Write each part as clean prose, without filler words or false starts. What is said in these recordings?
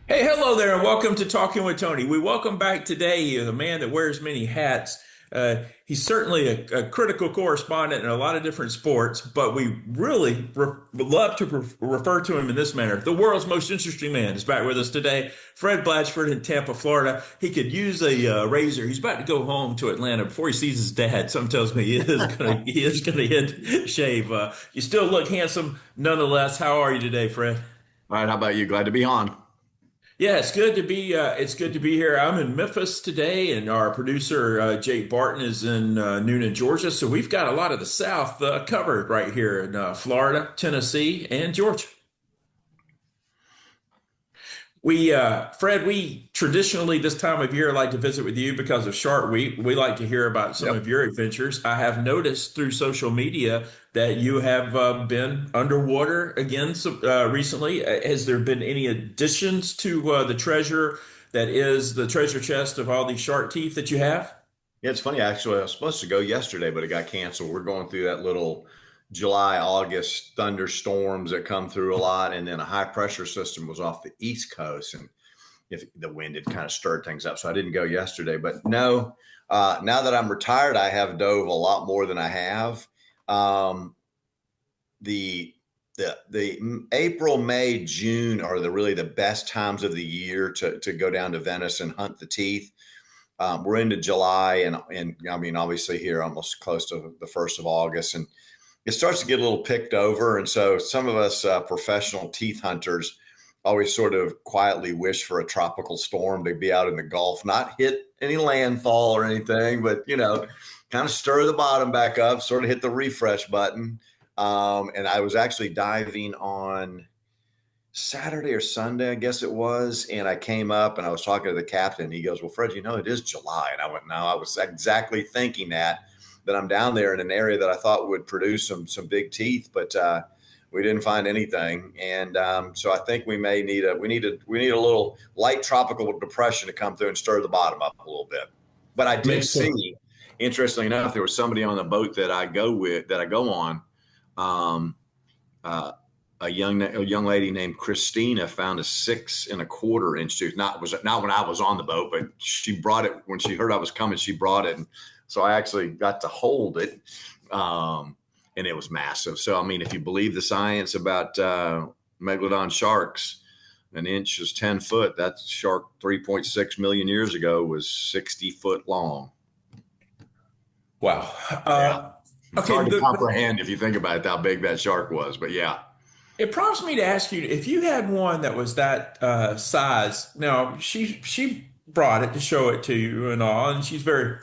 Hey, hello there, and welcome to Talking with Tony. We welcome back today a man that wears many hats. He's certainly a critical correspondent in a lot of different sports, but we really love to refer to him in this manner. The world's most interesting man is back with us today, Fred Blatchford in Tampa, Florida. He could use a razor. He's about to go home to Atlanta before he sees his dad. Some tells me he is gonna hit shave. You still look handsome, nonetheless. How are you today, Fred? All right, how about you? Glad to be on. Yeah, it's good to be here. I'm in Memphis today, and our producer Jake Barton is in Noonan, Georgia. So we've got a lot of the South covered right here in Florida, Tennessee, and Georgia. Fred, we traditionally this time of year like to visit with you because of Shark Week. We like to hear about some Yep. of your adventures. I have noticed through social media that you have been underwater again recently. Has there been any additions to the treasure that is the treasure chest of all these shark teeth that you have? Yeah, it's funny. Actually, I was supposed to go yesterday, but it got canceled. We're going through that little July, August thunderstorms that come through a lot, and then a high pressure system was off the East Coast, and if the wind had kind of stirred things up, so I didn't go yesterday. But no, now that I'm retired, I have dove a lot more than I have. Um, the the April, May, June are really the best times of the year to go down to Venice and hunt the teeth. We're into July, and I mean, obviously here almost close to the 1st of August, and it starts to get a little picked over. And so some of us professional teeth hunters always sort of quietly wish for a tropical storm to be out in the Gulf, not hit any landfall or anything, but kind of stir the bottom back up, sort of hit the refresh button. And I was actually diving on Saturday or Sunday, I guess it was. And I came up and I was talking to the captain. He goes, "Well, Fred, it is July." And I went, "No, I was exactly thinking that I'm down there in an area that I thought would produce some big teeth, but we didn't find anything." And so I think we need a little light tropical depression to come through and stir the bottom up a little bit. But I did Makes sense. see, interestingly enough, there was somebody on the boat that I go on. Um, uh, a young lady named Christina found a 6 1/4 inch tooth. Not when I was on the boat, but she brought it when she heard I was coming. She brought it, and so I actually got to hold it, and it was massive. So I mean, if you believe the science about megalodon sharks, an inch is 10 foot. That shark 3.6 million years ago was 60 foot long. Wow. Yeah, it's Okay. hard to The comprehend if you think about it, how big that shark was. But yeah. It prompts me to ask you if you had one that was that size. Now she brought it to show it to you and all, and she's very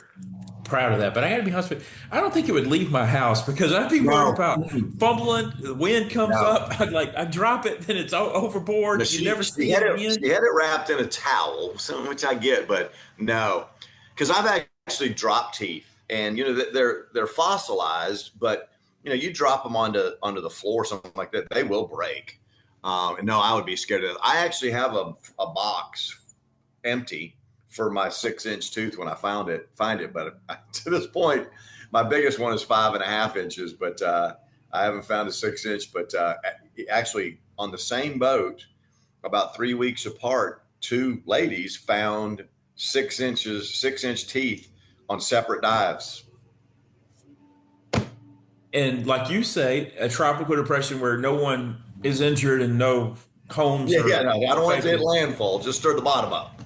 proud of that. But I got to be honest with you, I don't think it would leave my house because I'd be worried No. about fumbling. The wind comes No. up, I drop it, then it's No, overboard. You she never she see had it it she again. had it wrapped in a towel, some which I get, but no, because I've actually dropped teeth, and they're fossilized, but you drop them onto the floor, something like that, they will break. And no, I would be scared of that. I actually have a box empty for my 6 inch tooth when I find it, but to this point, my biggest one is 5.5 inches, but I haven't found a 6 inch. But actually, on the same boat, about 3 weeks apart, two ladies found 6 inches, 6 inch teeth on separate dives. And like you say, a tropical depression where no one is injured and no homes Yeah, yeah, are no, I don't want it to hit affected. landfall. Just stir the bottom up.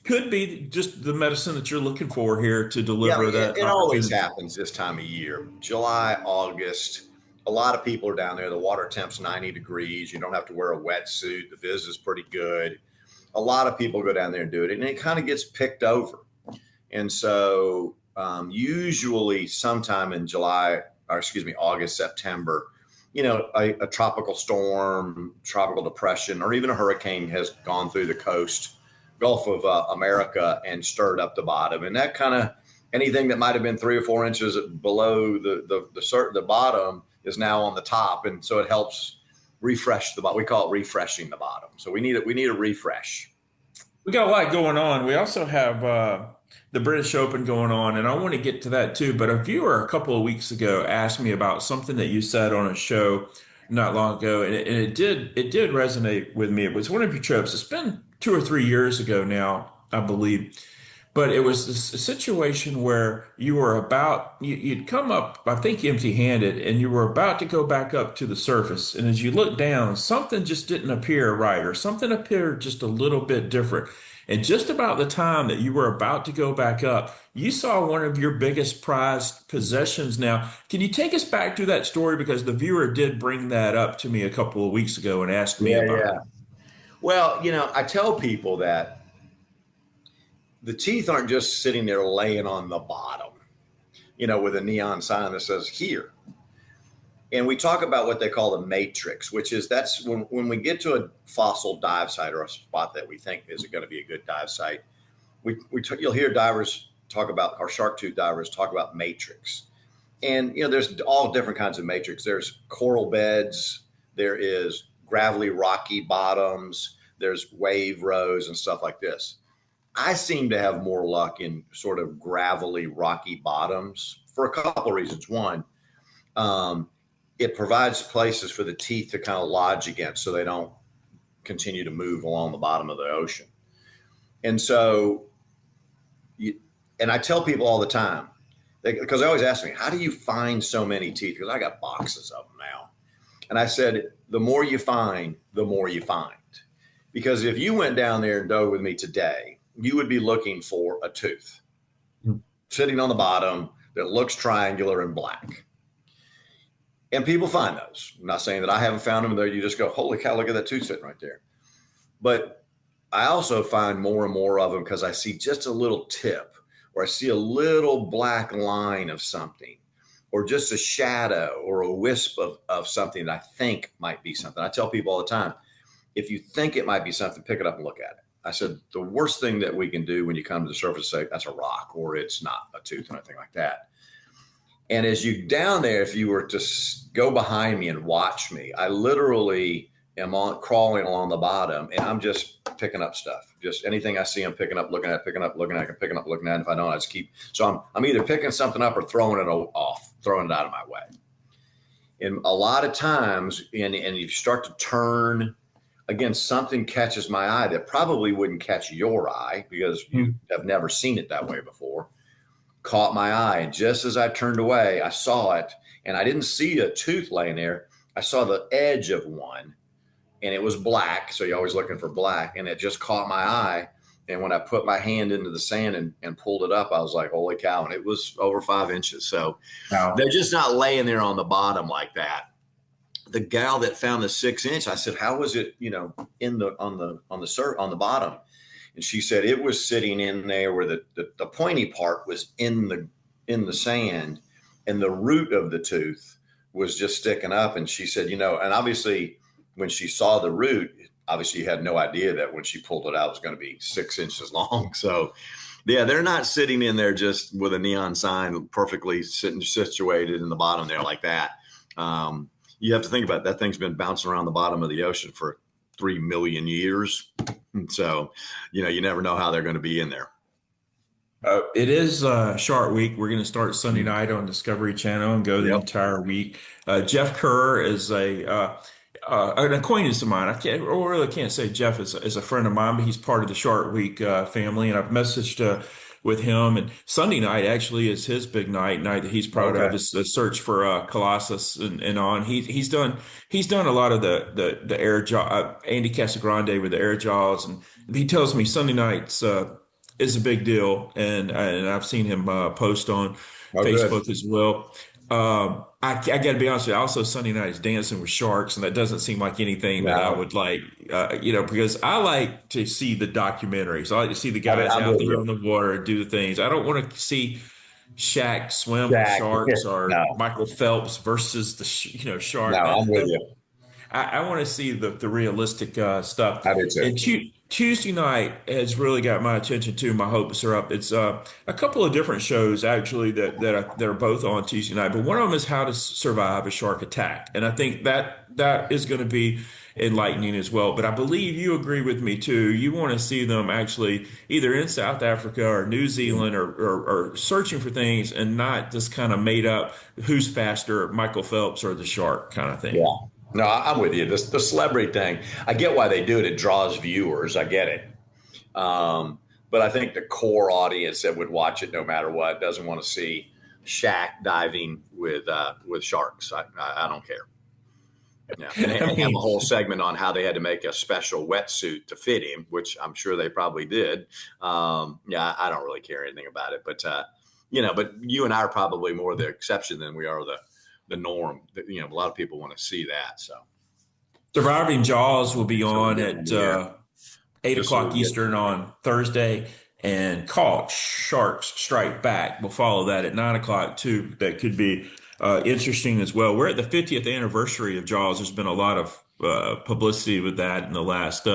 Could be just the medicine that you're looking for here to Yeah, I deliver mean, that it always opportunity. happens this time of year, July, August. A lot of people are down there. The water temp's 90 degrees. You don't have to wear a wetsuit. The viz is pretty good. A lot of people go down there and do it, and it kind of gets picked over. And so, usually, sometime in July, or excuse me, August, September, a tropical storm, tropical depression, or even a hurricane has gone through the coast, Gulf of America, and stirred up the bottom. And that kind of anything that might have been 3 or 4 inches below the bottom is now on the top, and so it helps refresh the bottom. We call it refreshing the bottom. So we need a refresh. We got a lot going on. We also have the British Open going on, and I want to get to that too. But a viewer a couple of weeks ago asked me about something that you said on a show not long ago, and it did resonate with me. It was one of your trips. It's been 2 or 3 years ago now, I believe. But it was this situation where you were you'd come up, I think, empty-handed, and you were about to go back up to the surface. And as you look down, something just didn't appear right, or something appeared just a little bit different. And just about the time that you were about to go back up, you saw one of your biggest prized possessions. Now, can you take us back to that story? Because the viewer did bring that up to me a couple of weeks ago and asked me Yeah, about yeah. it. Well, I tell people that the teeth aren't just sitting there laying on the bottom, with a neon sign that says here. And we talk about what they call the matrix, which is that's when we get to a fossil dive site or a spot that we think is going to be a good dive site. You'll hear divers talk about, or shark tooth divers talk about matrix. And, there's all different kinds of matrix. There's coral beds, there is gravelly rocky bottoms, there's wave rows and stuff like this. I seem to have more luck in sort of gravelly rocky bottoms for a couple of reasons. One, it provides places for the teeth to kind of lodge against so they don't continue to move along the bottom of the ocean. And so, and I tell people all the time, because they always ask me, how do you find so many teeth? Because I got boxes of them now. And I said, the more you find, the more you find. Because if you went down there and dove with me today, you would be looking for a tooth sitting on the bottom that looks triangular and black. And people find those. I'm not saying that I haven't found them there. You just go, holy cow, look at that tooth sitting right there. But I also find more and more of them because I see just a little tip, or I see a little black line of something, or just a shadow or a wisp of something that I think might be something. I tell people all the time, if you think it might be something, pick it up and look at it. I said, the worst thing that we can do when you come to the surface is say, that's a rock, or it's not a tooth or anything like that. And as you down there, if you were to go behind me and watch me, I literally am crawling along the bottom, and I'm just picking up stuff. Just anything I see, I'm picking up, looking at, picking up, looking at, picking up, looking at. And if I don't, I just keep. So I'm either picking something up or throwing it off, throwing it out of my way. And a lot of times, and you start to turn, again, something catches my eye that probably wouldn't catch your eye because you have never seen it that way before. Caught my eye. And just as I turned away, I saw it, and I didn't see a tooth laying there. I saw the edge of one, and it was black. So you're always looking for black, and it just caught my eye. And when I put my hand into the sand and pulled it up, I was like, holy cow. And it was over 5 inches. So they're just not laying there on the bottom like that. The gal that found the 6 inch, I said, how was it, on the bottom? And she said it was sitting in there where the pointy part was in the sand, and the root of the tooth was just sticking up. And she said, and obviously when she saw the root, obviously you had no idea that when she pulled it out, it was going to be 6 inches long. So yeah, they're not sitting in there just with a neon sign perfectly situated in the bottom there like that. You have to think about it. That thing's been bouncing around the bottom of the ocean for 3 million years. So, you never know how they're going to be in there. It is Shark Week. We're going to start Sunday night on Discovery Channel and go the Yep. entire week. Jeff Kerr is an acquaintance of mine. Really can't say Jeff is a friend of mine, but he's part of the Shark Week family, and I've messaged with him. And Sunday night actually is his big night that he's proud of. Okay. Is the search for Colossus and on. He's done a lot of the air jaw. Andy Casagrande with the air jaws, and he tells me Sunday nights is a big deal, and I've seen him post on Oh, good. Facebook as well. I got to be honest with you. Also, Sunday night is Dancing with Sharks, and that doesn't seem like anything that I No, would like. Because I like to see the documentaries. I like to see the guys I'm out with there you. in the water and do the things. I don't want to see Shaq swim with Jack. sharks or No, Michael Phelps versus the no, shark. I'm with you. I want to see the realistic stuff. I do too. And Tuesday night has really got my attention too. My hopes are up. It's a couple of different shows actually that are both on Tuesday night. But one of them is How to Survive a Shark Attack, and I think that is going to be enlightening as well. But I believe you agree with me too. You want to see them actually either in South Africa or New Zealand or searching for things, and not just kind of made up who's faster, Michael Phelps or the shark kind of thing. Yeah. No, I'm with you. The celebrity thing, I get why they do it. It draws viewers. I get it. But I think the core audience that would watch it no matter what doesn't want to see Shaq diving with sharks. I don't care. Yeah, and I have a mean, whole segment on how they had to make a special wetsuit to fit him, which I'm sure they probably did. Yeah, I don't really care anything about it, but but you and I are probably more the exception than we are the norm. A lot of people want to see that. Surviving Jaws will be So we're on getting on at the air, eight just so we o'clock can get. Eastern on Thursday, and Caught Sharks Strike Back. We'll follow that at 9 o'clock too. That could be interesting as well. We're at the 50th anniversary of Jaws. There's been a lot of publicity with that in the last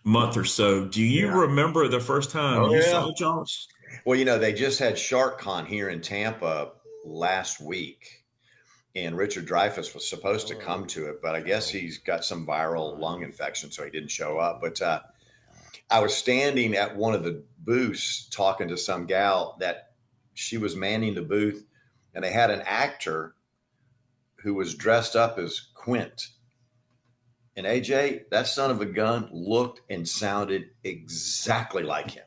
month or so. Do you Yeah. remember the first time Oh you yeah. saw Jaws? Well, they just had Shark Con here in Tampa last week, and Richard Dreyfuss was supposed to come to it, but I guess he's got some viral lung infection, so he didn't show up. But I was standing at one of the booths talking to some gal that she was manning the booth, and they had an actor who was dressed up as Quint. And AJ, that son of a gun looked and sounded exactly like him.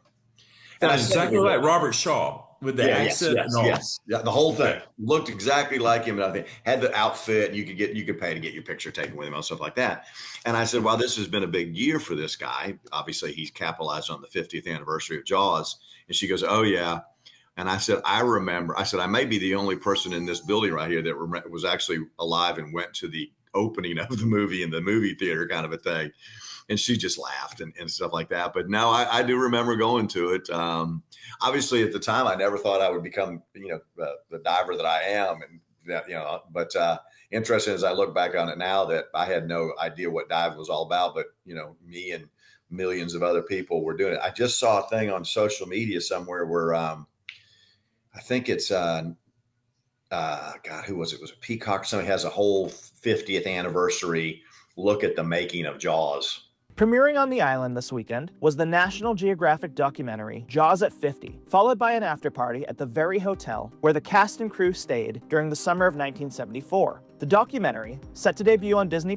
And I Sounds said to exactly her, like Robert Shaw with the yeah, yes, accent and yes, all. yes. Yeah, the whole thing Okay. looked exactly like him, and I think had the outfit. You could pay to get your picture taken with him and stuff like that. And I said, well, this has been a big year for this guy. Obviously, he's capitalized on the 50th anniversary of Jaws. And she goes, oh yeah. And I said, I remember. I said, I may be the only person in this building right here that was actually alive and went to the opening of the movie in the movie theater, kind of a thing. And she just laughed and stuff like that. But no, I do remember going to it. Obviously, at the time, I never thought I would become, the diver that I am, and that, But interesting as I look back on it now, that I had no idea what dive was all about. But me and millions of other people were doing it. I just saw a thing on social media somewhere where I think it's God, who was it? It was a Peacock. Somebody has a whole 50th anniversary look at the making of Jaws. Premiering on the island this weekend was the National Geographic documentary Jaws at 50, followed by an after-party at the very hotel where the cast and crew stayed during the summer of 1974. The documentary, set to debut on Disney+,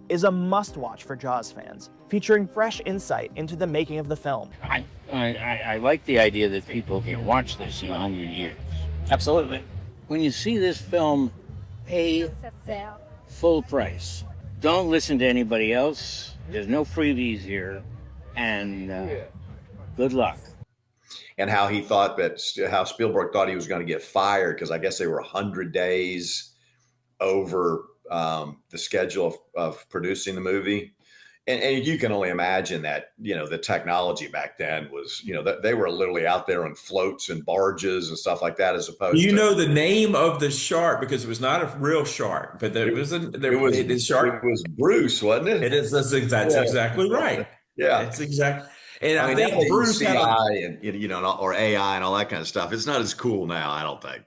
is a must-watch for Jaws fans, featuring fresh insight into the making of the film. I like the idea that people can watch this in 100 years. Absolutely. When you see this film, pay full price. Don't listen to anybody else. There's no freebies here, and good luck. And how how Spielberg thought he was going to get fired because I guess they were 100 days over the schedule of producing the movie. And you can only imagine that, the technology back then was, that they were literally out there on floats and barges and stuff like that, as opposed You to. know the name of the shark because it was not a real shark, but there was a shark. It was Bruce, wasn't it? It is. That's exactly right. Yeah. It's exactly. And I I mean, think nowadays Bruce had CI and or AI and all that kind of stuff. It's not as cool now, I don't think.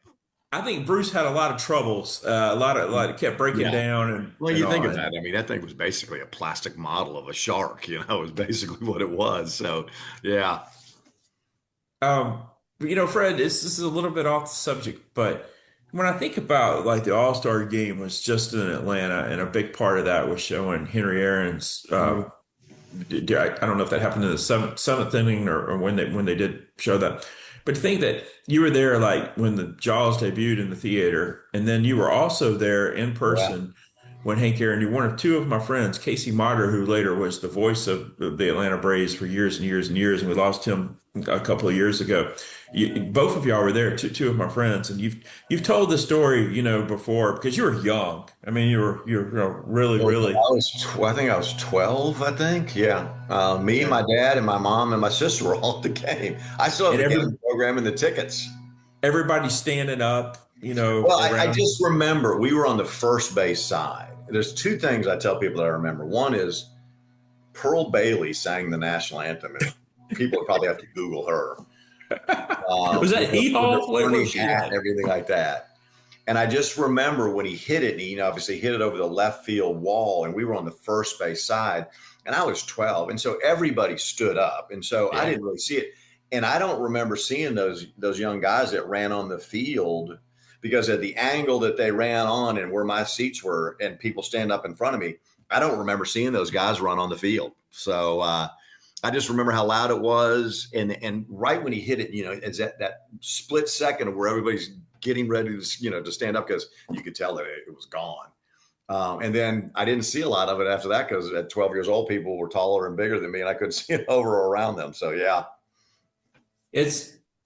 I think Bruce had a lot of troubles. A lot kept breaking Yeah. down and. Well, and you think all. of that. I mean, that thing was basically a plastic model of a shark. It was basically what it was. So, yeah. Fred, this is a little bit off the subject, but when I think about like the All-Star game was just in Atlanta, and a big part of that was showing Henry Aaron's. I don't know if that happened in the seventh inning or when they did show that. But to think that you were there like when the Jaws debuted in the theater, and then you were also there in person when Hank Aaron, you're one of two of my friends, Casey Motter, who later was the voice of the Atlanta Braves for years and years and years, and we lost him a couple of years ago. Both of y'all were there, two of my friends, and you've told the story, before because you were young. I mean, you were really. I think I was 12. I think, yeah. Me and my dad and my mom and my sister were all at the game. I still have the game program and the tickets. Everybody standing up, Well, I around. just remember we were on the first base side. There's two things I tell people that I remember. One is Pearl Bailey sang the national anthem, and people would probably have to Google her. Was that E-Hall? What was she hat and everything like that. And I just remember when he hit it, and he obviously hit it over the left field wall, and we were on the first base side, and I was 12, and so everybody stood up, and so I didn't really see it, and I don't remember seeing those young guys that ran on the field, because at the angle that they ran on and where my seats were, and people stand up in front of me, I don't remember seeing those guys run on the field. So I just remember how loud it was, and right when he hit it, it's that split second of where everybody's getting ready to to stand up because you could tell that it was gone. And then I didn't see a lot of it after that because at 12 years old, people were taller and bigger than me, and I couldn't see it over or around them. So yeah.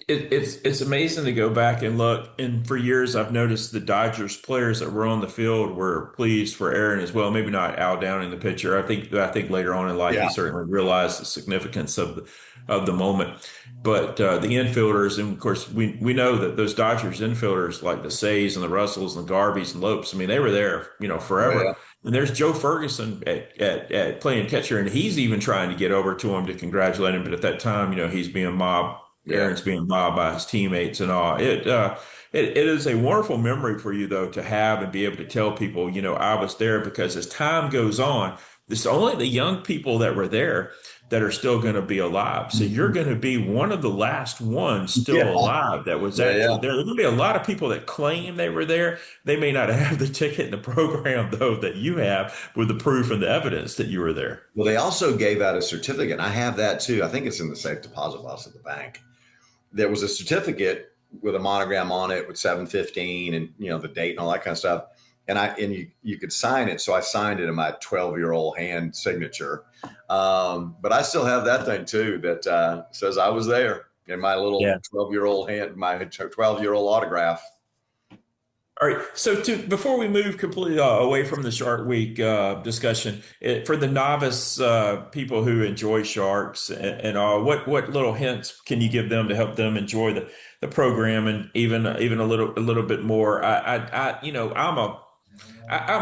It's amazing to go back and look. And for years, I've noticed the Dodgers players that were on the field were pleased for Aaron as well. Maybe not Al Downing, the pitcher. I think later on in life he Yeah. certainly realized the significance of the moment. But the infielders, and of course, we know that those Dodgers infielders like the Says and the Russells and the Garveys and Lopes. I mean, they were there, Oh, yeah. forever. And there's Joe Ferguson at playing catcher, and he's even trying to get over to him to congratulate him. But at that time, he's being mobbed. Yeah. Aaron's being mobbed by his teammates and all. It is a wonderful memory for you though to have and be able to tell people, I was there, because as time goes on, it's only the young people that were there that are still going to be alive. So you're going to be one of the last ones still Yeah. alive that was Yeah, actually yeah. there. There's going to be a lot of people that claim they were there. They may not have the ticket in the program though that you have with the proof and the evidence that you were there. Well, they also gave out a certificate, and I have that too. I think it's in the safe deposit box at the bank. There was a certificate with a monogram on it with 715 and the date and all that kind of stuff. And you could sign it. So I signed it in my 12-year-old hand signature. But I still have that thing too that says I was there in my little 12-year-old hand, my 12-year-old autograph. All right. So before we move completely away from the Shark Week discussion, for the novice people who enjoy sharks and all, what little hints can you give them to help them enjoy the program and even a little bit more? I'm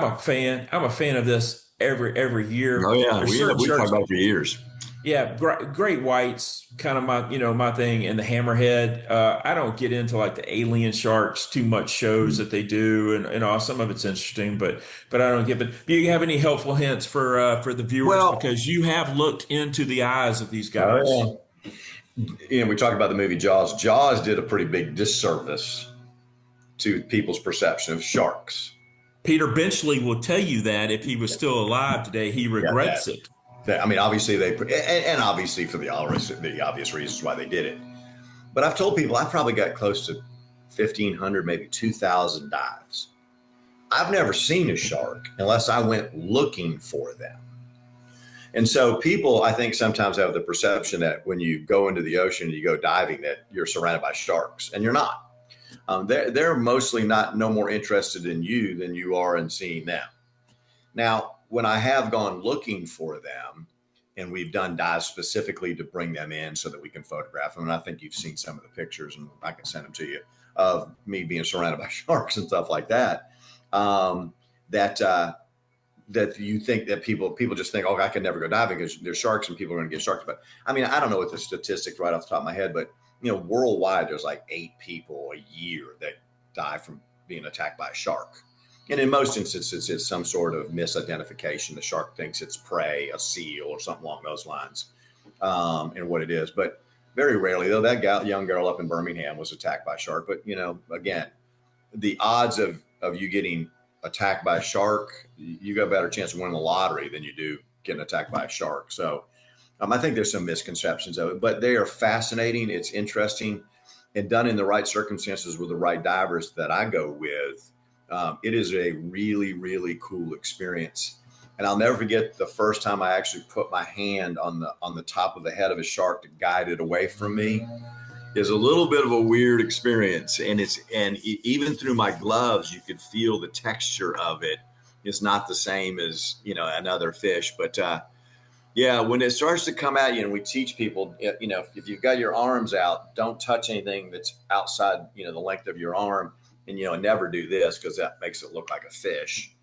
a fan. I'm a fan of this every year. Oh yeah, There's we certain talked sharks. about it for years. Yeah, great whites, kind of my thing, and the hammerhead. I don't get into like the alien sharks too much shows that they do, and all some of it's interesting, but I don't get. But do you have any helpful hints for the viewers, Well, because you have looked into the eyes of these guys? oh, yeah. We talked about the movie Jaws. Jaws did a pretty big disservice to people's perception of sharks. Peter Benchley will tell you that if he was still alive today, he regrets it. I mean, obviously and obviously for the obvious reasons why they did it. But I've told people I've probably got close to 1,500, maybe 2,000 dives. I've never seen a shark unless I went looking for them. And so people, I think, sometimes have the perception that when you go into the ocean, you go diving, that you're surrounded by sharks, and you're not. They're mostly no more interested in you than you are in seeing them. Now, when I have gone looking for them, and we've done dives specifically to bring them in so that we can photograph them, and I think you've seen some of the pictures, and I can send them to you, of me being surrounded by sharks and stuff like that. That you think that people just think, I can never go diving because there's sharks and people are going to get sharks. But I mean, I don't know what the statistics right off the top of my head, but worldwide, there's like 8 people a year that die from being attacked by a shark. And in most instances, it's some sort of misidentification. The shark thinks it's prey, a seal, or something along those lines, and what it is. But very rarely, though, that young girl up in Birmingham was attacked by a shark. But, again, the odds of you getting attacked by a shark, you got a better chance of winning the lottery than you do getting attacked by a shark. So I think there's some misconceptions of it, but they are fascinating. It's interesting, and done in the right circumstances with the right divers that I go with. It is a really, really cool experience. And I'll never forget the first time I actually put my hand on the top of the head of a shark to guide it away from me. Is a little bit of a weird experience. And even through my gloves, you could feel the texture of it. It's not the same as, another fish, but, yeah, when it starts to come at you, and we teach people, if you've got your arms out, don't touch anything that's outside, the length of your arm. And, never do this because that makes it look like a fish.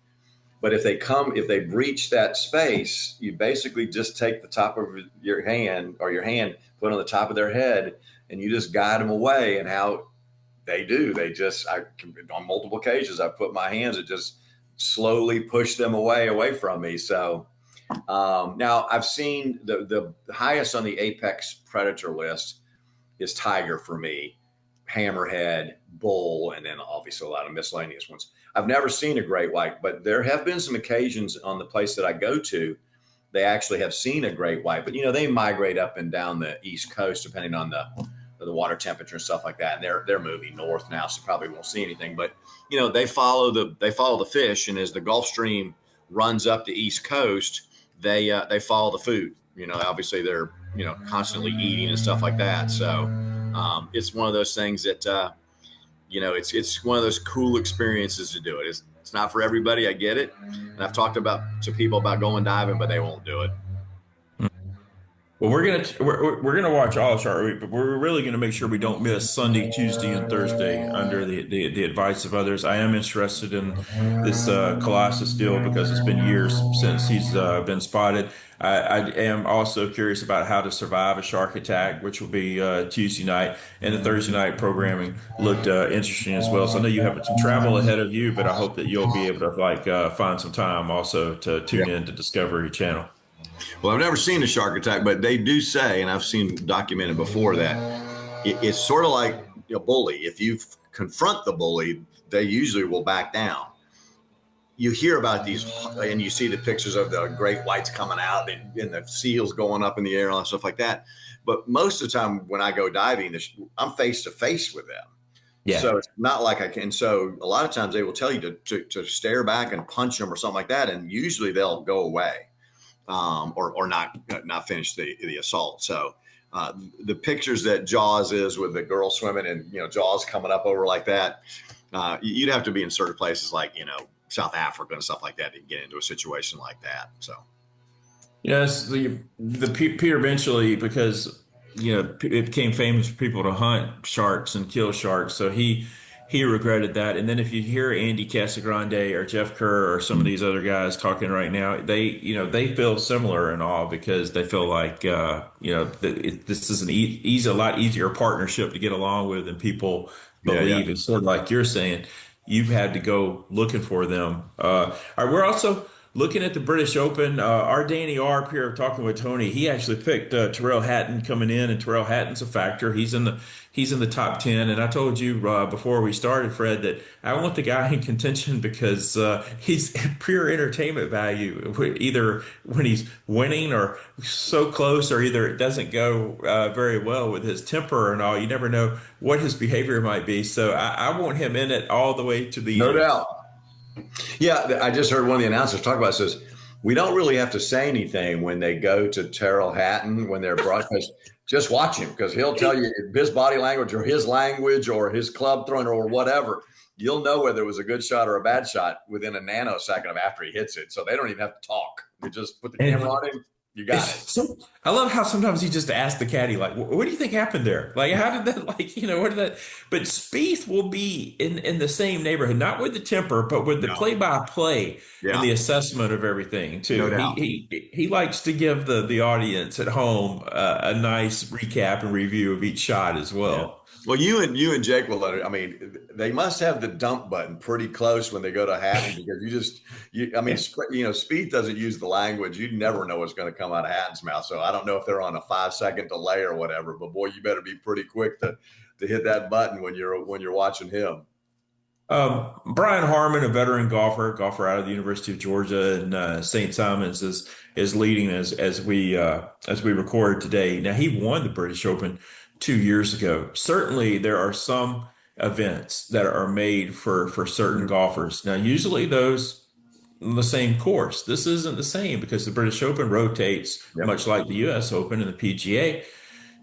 But if they breach that space, you basically just take the top of your hand, put it on the top of their head, and you just guide them away. And how they do, on multiple occasions, I put my hands and just slowly push them away from me. So now I've seen the highest on the apex predator list is tiger for me. Hammerhead, bull, and then obviously a lot of miscellaneous ones. I've never seen a great white, but there have been some occasions on the place that I go to they actually have seen a great white. But they migrate up and down the East Coast depending on the water temperature and stuff like that. And they're moving north now, so probably won't see anything. But they follow the fish, and as the Gulf Stream runs up the East Coast, they follow the food. Obviously they're constantly eating and stuff like that. So it's one of those things that it's one of those cool experiences to do it. It's not for everybody. I get it, and I've talked to people about going diving, but they won't do it. Well, we're gonna watch all Shark Week, but we're really gonna make sure we don't miss Sunday, Tuesday, and Thursday under the advice of others. I am interested in this Colossus deal because it's been years since he's been spotted. I am also curious about how to survive a shark attack, which will be Tuesday night, and the Thursday night programming looked interesting as well. So I know you have some travel ahead of you, but I hope that you'll be able to find some time also to tune in to Discovery Channel. Well, I've never seen a shark attack, but they do say, and I've seen documented before, that it's sort of like a bully. If you confront the bully, they usually will back down. You hear about these, and you see the pictures of the great whites coming out and the seals going up in the air and all that stuff like that. But most of the time when I go diving, I'm face to face with them. Yeah. So it's not like I can. So a lot of times they will tell you to stare back and punch them or something like that, and usually they'll go away. Or not finish the assault. So the pictures that Jaws is with the girl swimming and Jaws coming up over like that, you'd have to be in certain places like South Africa and stuff like that to get into a situation like that. So yes, the Peter Benchley, because it became famous for people to hunt sharks and kill sharks, so he regretted that. And then if you hear Andy Casagrande or Jeff Kerr or some of these other guys talking right now, they feel similar and all because they feel like this is a lot easier partnership to get along with than people believe. Yeah. It's sort of like you're saying, you've had to go looking for them. All right, we're also looking at the British Open. Our Danny Arp here talking with Tony, he actually picked Tyrrell Hatton coming in, and Tyrrell Hatton's a factor. He's in the top 10. And I told you before we started, Fred, that I want the guy in contention because he's pure entertainment value, either when he's winning or so close, or either it doesn't go very well with his temper and all. You never know what his behavior might be. So I want him in it all the way to the end. No doubt. Yeah, I just heard one of the announcers talk about it. Says we don't really have to say anything when they go to Tyrrell Hatton when they're broadcast. Just watch him because he'll tell you his body language or his club throwing or whatever. You'll know whether it was a good shot or a bad shot within a nanosecond of after he hits it. So they don't even have to talk. You just put the camera on him. You got it. So I love how sometimes he just asks the caddy, like, what do you think happened there? Like, how did that, what did that? But Spieth will be in the same neighborhood, not with the temper, but with the play-by-play and the assessment of everything, too. No doubt. He likes to give the audience at home a nice recap and review of each shot as well. Yeah. Well, you and Jake will let it. I mean, they must have the dump button pretty close when they go to Hatton because Spieth doesn't use the language. You never know what's going to come out of Hatton's mouth. So I don't know if they're on a 5-second delay or whatever. But boy, you better be pretty quick to hit that button when you're watching him. Brian Harmon, a veteran golfer out of the University of Georgia and St. Simons, is leading as we record today. Now he won the British Open 2 years ago. Certainly there are some events that are made for certain golfers. Now, usually those on the same course. This isn't the same because the British Open rotates much like the US Open and the PGA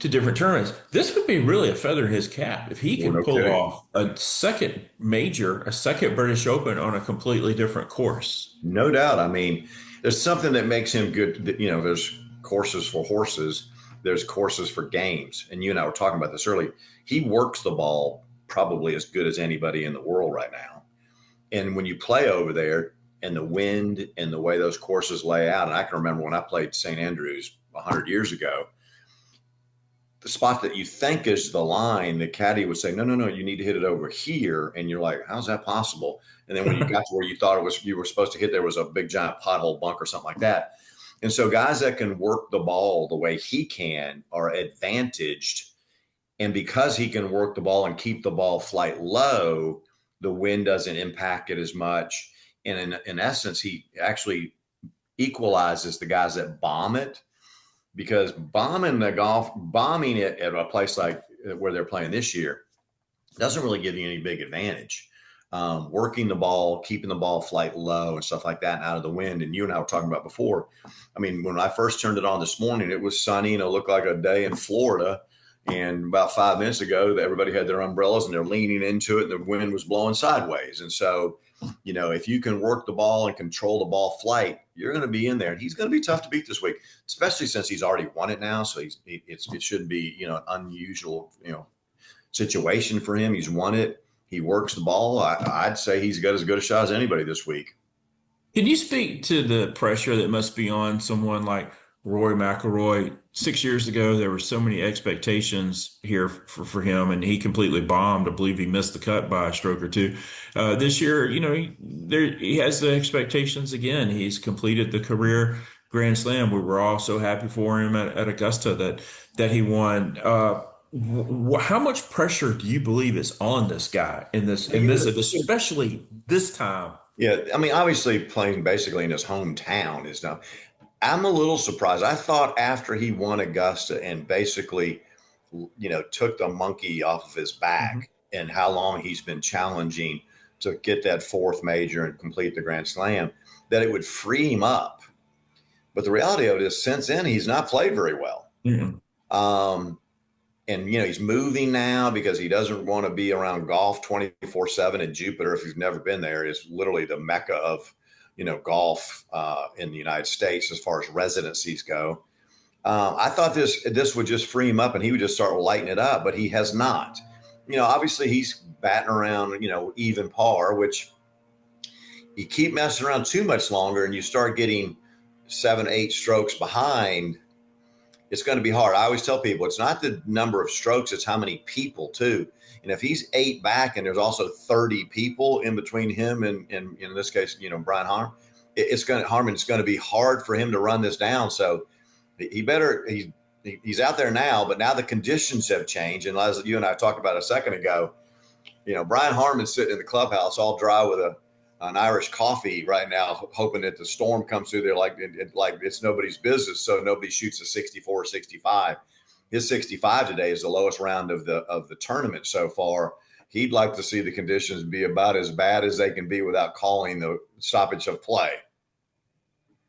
to different tournaments. This would be really a feather in his cap if he could pull off a second British Open on a completely different course. No doubt. I mean, there's something that makes him good. There's courses for horses. There's courses for games. And you and I were talking about this earlier. He works the ball probably as good as anybody in the world right now. And when you play over there and the wind and the way those courses lay out, and I can remember when I played St. Andrews 100 years ago, the spot that you think is the line, the caddy would say, no, you need to hit it over here. And you're like, how's that possible? And then when you got to where you thought you were supposed to hit, there was a big giant pothole bunk or something like that. And so guys that can work the ball the way he can are advantaged. And because he can work the ball and keep the ball flight low, the wind doesn't impact it as much. And in essence, he actually equalizes the guys that bomb it, because bombing it at a place like where they're playing this year doesn't really give you any big advantage. Working the ball, keeping the ball flight low and stuff like that and out of the wind. And you and I were talking about before. I mean, when I first turned it on this morning, it was sunny and it looked like a day in Florida. And about 5 minutes ago, everybody had their umbrellas and they're leaning into it and the wind was blowing sideways. And so, if you can work the ball and control the ball flight, you're going to be in there. And he's going to be tough to beat this week, especially since he's already won it now. So it shouldn't be, an unusual, situation for him. He's won it. He works the ball. I'd say he's got as good a shot as anybody this week. Can you speak to the pressure that must be on someone like Rory McIlroy? 6 years ago, there were so many expectations here for him, and he completely bombed. I believe he missed the cut by a stroke or two. This year, he has the expectations again. He's completed the career Grand Slam. We were all so happy for him at Augusta that he won. How much pressure do you believe is on this guy in this, especially this time? Yeah, I mean, obviously playing basically in his hometown is now. I'm a little surprised. I thought after he won Augusta and basically, took the monkey off of his back and how long he's been challenging to get that fourth major and complete the Grand Slam, that it would free him up. But the reality of it is, since then, he's not played very well. And, he's moving now because he doesn't want to be around golf 24/7. And Jupiter, if you've never been there, is literally the mecca of, golf in the United States as far as residencies go. I thought this would just free him up and he would just start lighting it up, but he has not. Obviously he's batting around, even par, which you keep messing around too much longer and you start getting 7, 8 strokes behind. It's going to be hard. I always tell people it's not the number of strokes, it's how many people too. And if he's 8 back and there's also 30 people in between him and in this case, Brian Harman, it's going to be hard for him to run this down. So he's out there now, but now the conditions have changed. And as you and I talked about a second ago, Brian Harman's sitting in the clubhouse all dry with an Irish coffee right now, hoping that the storm comes through there like it's nobody's business. So nobody shoots a 64 or 65. His 65 today is the lowest round of the tournament so far. He'd like to see the conditions be about as bad as they can be without calling the stoppage of play.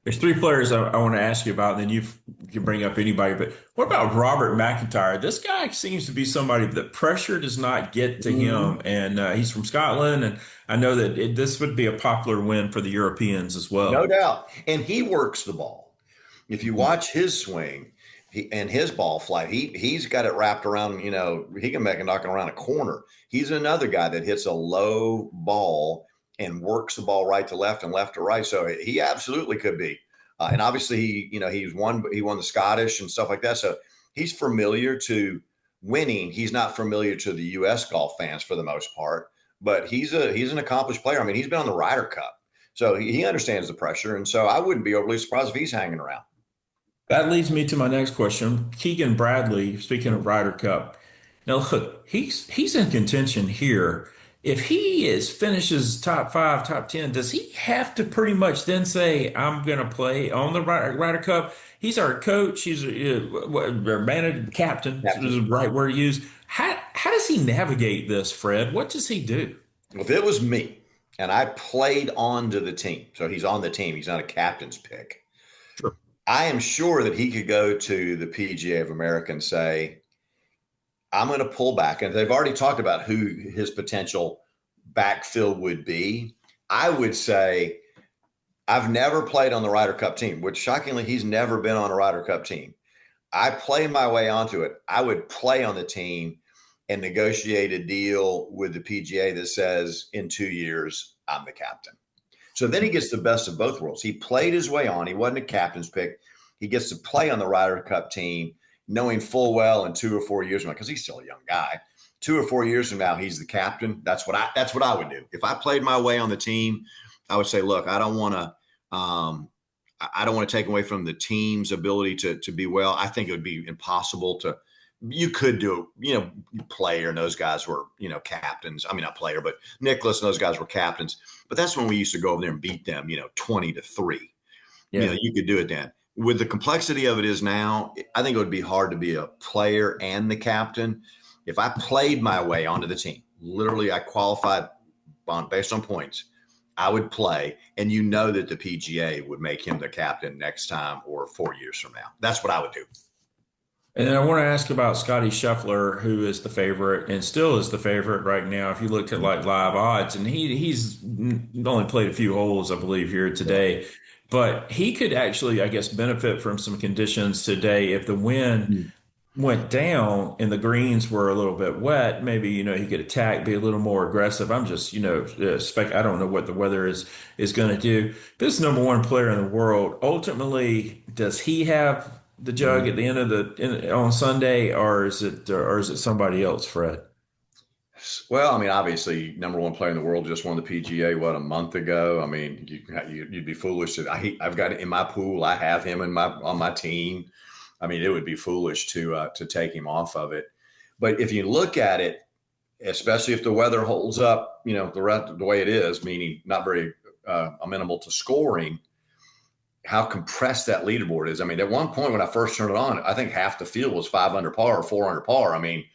There's 3 players I want to ask you about, and then you can bring up anybody. But what about Robert McIntyre? This guy seems to be somebody that pressure does not get to him, and he's from Scotland, and I know that this would be a popular win for the Europeans as well. No doubt. And he works the ball. If you watch his swing and his ball flight, he's got it wrapped around, he can make a knocking around a corner. He's another guy that hits a low ball and works the ball right to left and left to right. So he absolutely could be. And obviously, he won the Scottish and stuff like that. So he's familiar to winning. He's not familiar to the U.S. golf fans for the most part, but he's an accomplished player. I mean, he's been on the Ryder Cup, so he understands the pressure. And so I wouldn't be overly surprised if he's hanging around. That leads me to my next question. Keegan Bradley, speaking of Ryder Cup. Now, look, he's in contention here. If he finishes top 5, top 10, does he have to pretty much then say, I'm going to play on the Ryder Cup? He's our coach. He's our manager, captain is the right word to use. How does he navigate this, Fred? What does he do? If it was me and I played onto the team, so he's on the team, he's not a captain's pick. Sure. I am sure that he could go to the PGA of America and say, I'm going to pull back. And they've already talked about who his potential backfill would be. I would say I've never played on the Ryder Cup team, which shockingly, he's never been on a Ryder Cup team. I play my way onto it. I would play on the team and negotiate a deal with the PGA that says in 2 years, I'm the captain. So then he gets the best of both worlds. He played his way on. He wasn't a captain's pick. He gets to play on the Ryder Cup team, knowing full well in 2 or 4 years from now, because he's still a young guy, 2 or 4 years from now, he's the captain. That's what I would do. If I played my way on the team, I would say, look, I don't want to take away from the team's ability to be well. I think it would be impossible to. You could do, Player and those guys were, captains. I mean, not Player, but Nicholas and those guys were captains. But that's when we used to go over there and beat them, 20-3. You know, you could do it then. With the complexity of it is now, I think it would be hard to be a player and the captain. If I played my way onto the team, literally I qualified based on points, I would play, and you know that the PGA would make him the captain next time or 4 years from now. That's what I would do. And then I want to ask about Scotty Scheffler, who is the favorite and still is the favorite right now. If you looked at like live odds, and he's only played a few holes, I believe, here today, but he could actually, I guess, benefit from some conditions today if the wind went down and the greens were a little bit wet. Maybe, you know, he could attack, be a little more aggressive. I'm just, you know, I don't know what the weather is going to do. This number one player in the world, ultimately, does he have the jug at the end of on Sunday, or is it somebody else, Fred? Well, I mean, obviously, number one player in the world just won the PGA, what, a month ago? I mean, you'd be foolish to. I've got it in my pool. I have him on my team. I mean, it would be foolish to take him off of it. But if you look at it, especially if the weather holds up, you know, the way it is, meaning not very amenable to scoring, how compressed that leaderboard is. I mean, at one point when I first turned it on, I think half the field was 5 under par or 4 under par. I mean,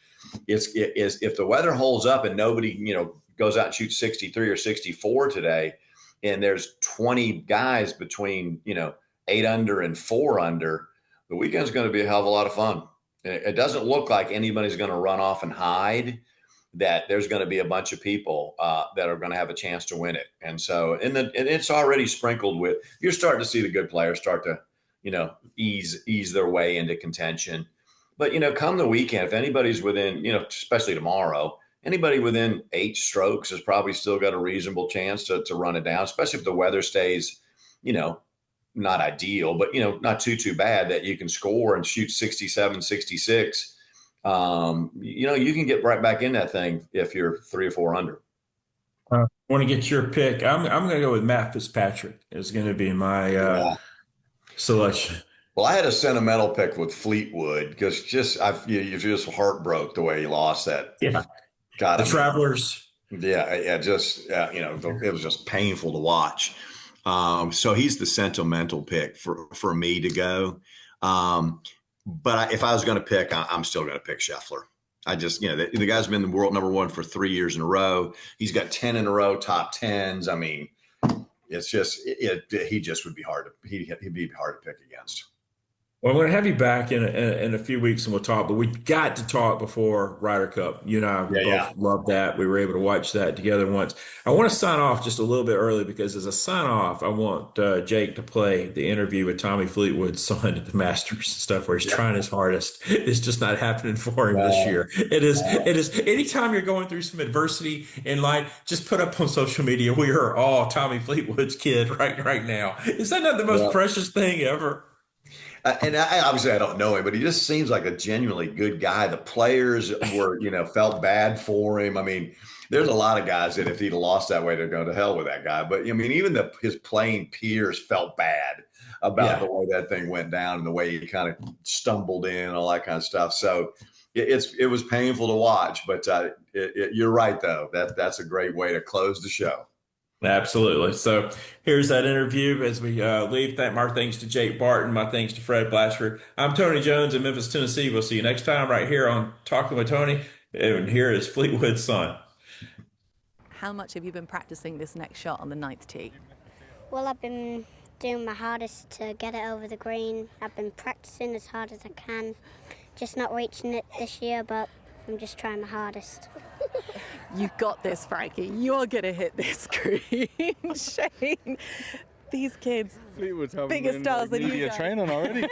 it is if the weather holds up and nobody, you know, goes out and shoots 63 or 64 today, and there's 20 guys between, you know, 8 under and 4 under, the weekend's going to be a hell of a lot of fun. It doesn't look like anybody's going to run off and hide, that there's going to be a bunch of people that are going to have a chance to win it. And so, and it's already sprinkled with, you're starting to see the good players start to, you know, ease their way into contention. But, you know, come the weekend, if anybody's within, you know, especially tomorrow, anybody within 8 strokes has probably still got a reasonable chance to run it down, especially if the weather stays, you know, not ideal, but, you know, not too bad, that you can score and shoot 67, 66. You know, you can get right back in that thing if you're 3 or 4 under. I want to get your pick. I'm going to go with Matt Fitzpatrick. Is going to be my selection. Well, I had a sentimental pick with Fleetwood because you just heartbroke the way he lost that. Yeah, God, the Travelers. Yeah, just you know, it was just painful to watch. So he's the sentimental pick for me to go. But if I was going to pick, I'm still going to pick Scheffler. I just, you know, the guy's been the world number one for 3 years in a row. He's got 10 in a row, top 10s. I mean, it's just, he just would be he'd be hard to pick against. Well, I'm going to have you back in a few weeks and we'll talk, but we got to talk before Ryder Cup. You and I both loved that. We were able to watch that together once. I want to sign off just a little bit early because as a sign off, I want Jake to play the interview with Tommy Fleetwood's son at the Masters and stuff where he's trying his hardest. It's just not happening for him this year. It is anytime you're going through some adversity in life, just put up on social media, we are all Tommy Fleetwood's kid right now. Is that not the most precious thing ever? And obviously I don't know him, but he just seems like a genuinely good guy. The players were, you know, felt bad for him. I mean, there's a lot of guys that if he'd lost that way, they're going to hell with that guy. But I mean, even his playing peers felt bad about the way that thing went down and the way he kind of stumbled in and all that kind of stuff. So it was painful to watch, but you're right though. That's a great way to close the show. Absolutely. So here's that interview as we leave. My thanks to Jake Barton. My thanks to Fred Blatchford. I'm Tony Jones in Memphis, Tennessee. We'll see you next time right here on Talking with Tony. And here is Fleetwood's son. How much have you been practicing this next shot on the 9th tee? Well, I've been doing my hardest to get it over the green. I've been practicing as hard as I can. Just not reaching it this year, but I'm just trying my hardest. You got this, Frankie. You're going to hit this green. Shane, these kids, Fleetwood's bigger stars than you guys. Training already.